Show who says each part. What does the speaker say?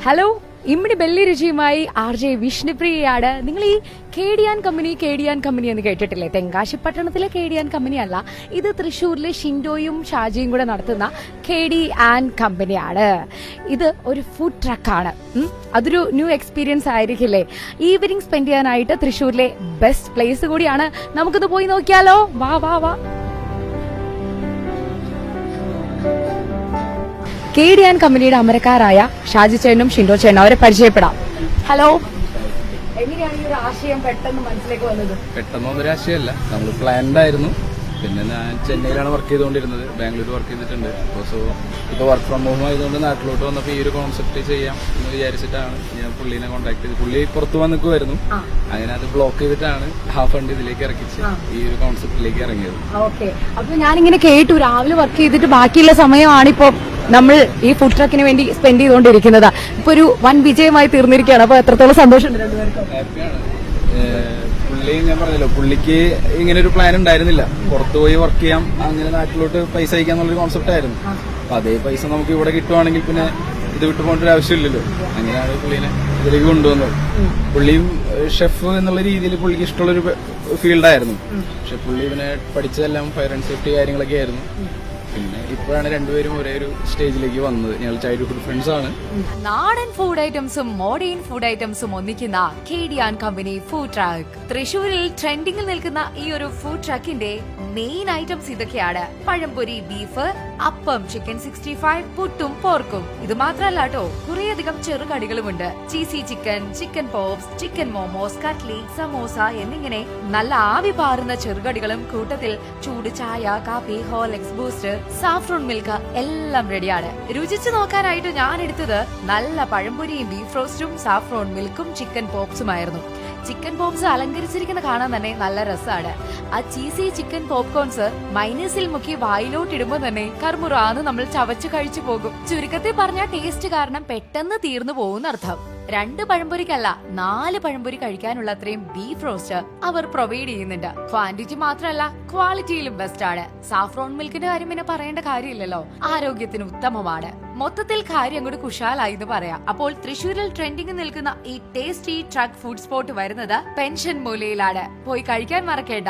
Speaker 1: Hello, ഇമ്മിണി belly രുചിയുമായി 𝑅𝐴 വിഷ്ണുപ്രിയയാണ്. നിങ്ങൾ ഈ 𝐒𝐸 എന്ന് കേട്ടിട്ടില്ലേ? തെങ്കാശി പട്ടണത്തിലെ 𝐒𝐸 അല്ല, ഇത് തൃശ്ശൂരിലെ ഷിൻഡോയും ഷാജിയും കൂടെ നടത്തുന്ന 𝐒𝐸 ആണ്. ഇത് ഒരു ഫുഡ് ട്രക്കാണ്. അതൊരു ന്യൂ എക്സ്പീരിയൻസ് ആയിരിക്കില്ലേ? ഈവനിങ് സ്പെൻഡ് ചെയ്യാനായിട്ട് തൃശ്ശൂരിലെ ബെസ്റ്റ് പ്ലേസ് കൂടിയാണ്. നമുക്കിത് പോയി നോക്കിയാലോ? വാ വാ വാ. 𝐒𝐸 അമരക്കാരായ ഷാജി ചേട്ടനും ഷിൻഡോ ചേട്ടനും അവരെ പരിചയപ്പെടാം. ഹലോ, എങ്ങനെയാണ് ഈ ഒരു ആശയം പെട്ടെന്ന് മനസ്സിലേക്ക് വന്നത്?
Speaker 2: പെട്ടെന്നൊരു ആശയമല്ല, നമ്മൾ പ്ലാൻഡ് ആയിരുന്നു. പിന്നെ ഞാൻ ചെന്നൈയിലാണ് വർക്ക് ചെയ്തുകൊണ്ടിരുന്നത്, ബാംഗ്ലൂർ വർക്ക് ചെയ്തിട്ടുണ്ട്. ഇപ്പോൾ വർക്ക് ഫ്രം ഹോം ആയതുകൊണ്ട് നാട്ടിലോട്ട് വന്നപ്പോൾ ഈ ഒരു കോൺസെപ്റ്റ് ചെയ്യാം എന്ന് വിചാരിച്ചിട്ടാണ് ഞാൻ പുള്ളീനെ കോൺടാക്ട് ചെയ്ത്. പുള്ളി പുറത്തു വന്ന് നിൽക്കുമായിരുന്നു. അങ്ങനെ അത് ബ്ലോക്ക് ചെയ്തിട്ടാണ് ഹാഫ് ഫണ്ട് ഇതിലേക്ക് ഇറക്കിച്ച് ഈ ഒരു കോൺസെപ്റ്റിലേക്ക് ഇറങ്ങിയത്.
Speaker 1: ഓക്കെ, അപ്പൊ ഞാനിങ്ങനെ കേട്ടു രാവിലെ വർക്ക് ചെയ്തിട്ട് ബാക്കിയുള്ള സമയമാണിപ്പോ നമ്മൾ ഈ ഫുഡ് ട്രക്കിന് വേണ്ടി സ്പെൻഡ് ചെയ്തുകൊണ്ടിരിക്കുന്നത്. ഇപ്പൊ ഒരു വൻ വിജയമായി തീർന്നിരിക്കുകയാണ്. അപ്പൊ എത്രത്തോളം സന്തോഷമുണ്ട് രണ്ടുപേർക്കും?
Speaker 2: ഹാപ്പിയാണ്. പുള്ളി ഞാൻ പറഞ്ഞല്ലോ, പുള്ളിക്ക് ഇങ്ങനെ ഒരു പ്ലാൻ ഉണ്ടായിരുന്നില്ല. പുറത്തു പോയി വർക്ക് ചെയ്യാം, അങ്ങനെ നാട്ടിലോട്ട് പൈസ അയക്കാന്നുള്ളൊരു കോൺസെപ്റ്റ് ആയിരുന്നു. അപ്പൊ അതേ പൈസ നമുക്ക് ഇവിടെ കിട്ടുവാണെങ്കിൽ പിന്നെ ഇത് വിട്ടു പോകേണ്ട ഒരു ആവശ്യമില്ലല്ലോ. അങ്ങനെയാണ് പുള്ളിനെ ഇതിലേക്ക് കൊണ്ടുവന്നത്. പുള്ളിയും ഷെഫ് എന്നുള്ള രീതിയിൽ പുള്ളിക്ക് ഇഷ്ടമുള്ളൊരു ഫീൽഡായിരുന്നു. പക്ഷെ പുള്ളി പിന്നെ പഠിച്ചതെല്ലാം ഫയർ ആൻഡ് സേഫ്റ്റി കാര്യങ്ങളൊക്കെ ആയിരുന്നു. പിന്നെ ഇപ്പോഴാണ് രണ്ടുപേരും ഒരേ ഒരു സ്റ്റേജിലേക്ക് വന്നത്. ഞങ്ങൾ ചൈൽഡ്ഹുഡ് ഫ്രണ്ട്സ് ആണ്.
Speaker 1: നാടൻ ഫുഡ് ഐറ്റംസും മോഡേൺ ഫുഡ് ഐറ്റംസും ഒന്നിക്കുന്ന 𝐒𝐸 ഫുഡ് ട്രക്ക്. തൃശ്ശൂരിൽ ട്രെൻഡിംഗിൽ നിൽക്കുന്ന ഈ ഒരു ഫുഡ് ട്രക്കിന്റെ മെയിൻ ഐറ്റംസ് ഇതൊക്കെയാണ്: പഴംപൊരി, ബീഫ്, അപ്പം, ചിക്കൻ 65, പുട്ടും പോർക്കും. ഇത് മാത്രമല്ല കേട്ടോ, കുറേയധികം ചെറുകടികളുമുണ്ട്. Cheesy chicken, chicken pops, chicken momos, cutlet, samosa എന്നിങ്ങനെ നല്ല ആവി പാറുന്ന ചെറുകടികളും കൂട്ടത്തിൽ ചൂട് ചായ, കാപ്പി, ഹോർലിക്സ്, ബൂസ്റ്റ്, സാഫ്രോൺ മിൽക്ക് എല്ലാം റെഡിയാണ്. രുചിച്ചു നോക്കാനായിട്ട് ഞാൻ എടുത്തത് നല്ല പഴംപൊരിയും ബീഫ് റോസ്റ്റും സാഫ്രോൺ മിൽക്കും ചിക്കൻ പോപ്സുമായിരുന്നു. ചിക്കൻ പോപ്സ് അലങ്കരിച്ചിരിക്കുന്ന കാണാൻ തന്നെ നല്ല രസമാണ്. ആ ചീസി ചിക്കൻ പോപ്കോൺസ് മൈനസിൽ മുക്കി വായിലോട്ടിടുമ്പോ തന്നെ കർമുറാന്ന് നമ്മൾ ചവച്ചു കഴിച്ചു പോകും. ചുരുക്കത്തിൽ പറഞ്ഞ ടേസ്റ്റ് കാരണം പെട്ടെന്ന് തീർന്നു പോകുന്നർത്ഥം. 2 പഴംപൊരിക്കല്ല 4 പഴംപൊരി കഴിക്കാനുള്ള അത്രയും ബീഫ് റോസ്റ്റ് അവർ പ്രൊവൈഡ് ചെയ്യുന്നുണ്ട്. ക്വാണ്ടിറ്റി മാത്രമല്ല, ക്വാളിറ്റിയിലും ബെസ്റ്റ് ആണ്. സാഫ്രോൺ മിൽക്കിന്റെ കാര്യം പിന്നെ പറയേണ്ട കാര്യമില്ലല്ലോ, ആരോഗ്യത്തിന് ഉത്തമമാണ്. മൊത്തത്തിൽ കാര്യം അങ്ങോട്ട് കുശാലായി എന്ന് പറയാം. അപ്പോൾ തൃശ്ശൂരിൽ ട്രെൻഡിംഗ് നിൽക്കുന്ന ഈ ടേസ്റ്റി ട്രക്ക് ഫുഡ് സ്പോട്ട് വരുന്നത് പെൻഷൻ മൂലയിലാണ്. പോയി കഴിക്കാൻ മറക്കേണ്ട.